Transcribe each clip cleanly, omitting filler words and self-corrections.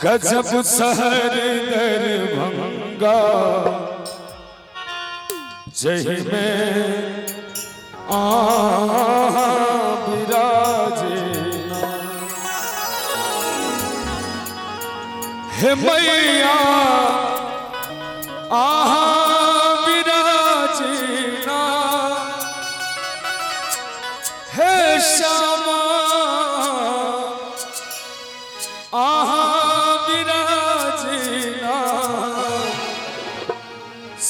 गजब शहर दरभंगा जही में विराजे हे मैया विराजना हे श्यामा विराजना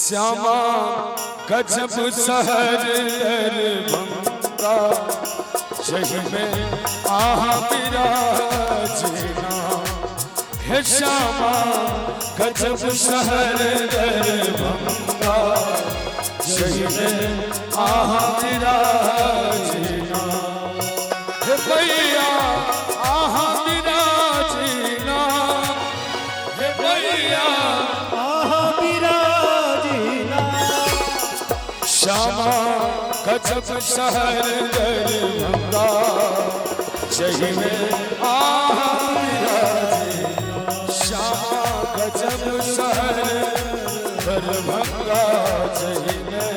श्यामा गजब शहर दरभंगा जही में विराजना हे श्यामा गजब शहर दरभंगा जही में विराजना हे भैया विराजना हे भैया विराजना श्यामा गजब शहर दरभंगा जही में श्यामा गजब शहर दरभंगा जही में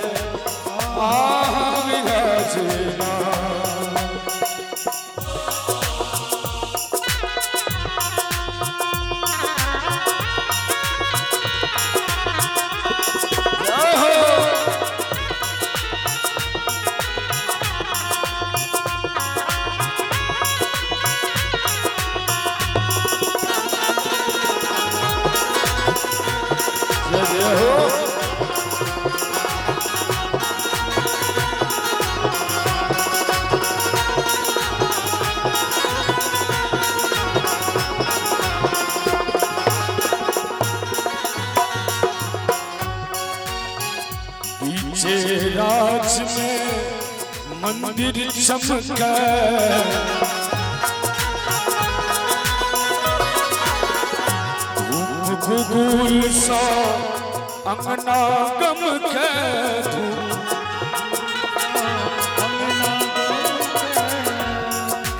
विराजना राज में मंदिर चमके धूप गुगुल सा अंगना गम के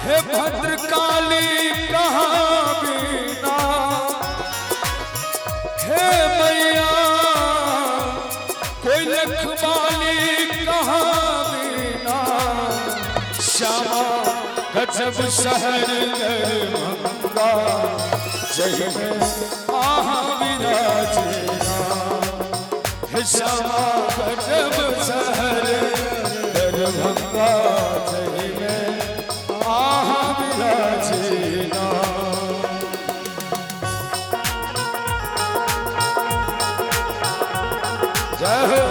हे भद्रकाली कहाँ बिना हे मैया कोई लखवाली कहाँ बिना श्यामा गजब शहर दरभंगा जही में विराजना हे श्यामा गजब शहर दरभंगा जही में विराजना जय हो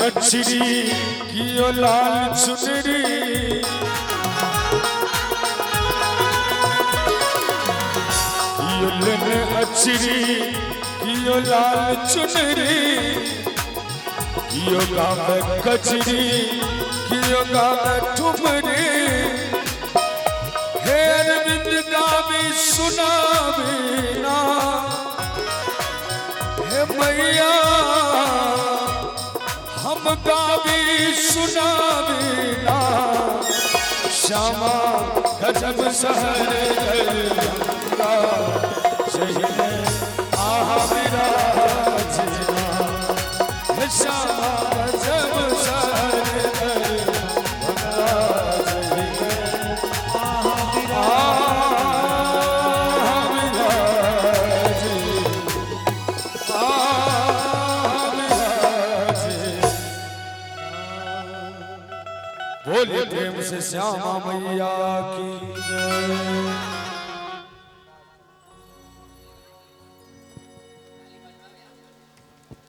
अच्छी कियो लाल चुनरी कियो लेने अच्छी कियो लाल चुनरी कियो गावे कचरी कियो गावे ठुमरी हे अरविंद गावी सुनावी ना हे मैया हम गावी सुनावी ना श्यामा गजब शहर दरभंगा जही में विराजना हे श्यामा गजब शहर दरभंगा जही में बोलिए प्रेम से श्यामा मैया की जय।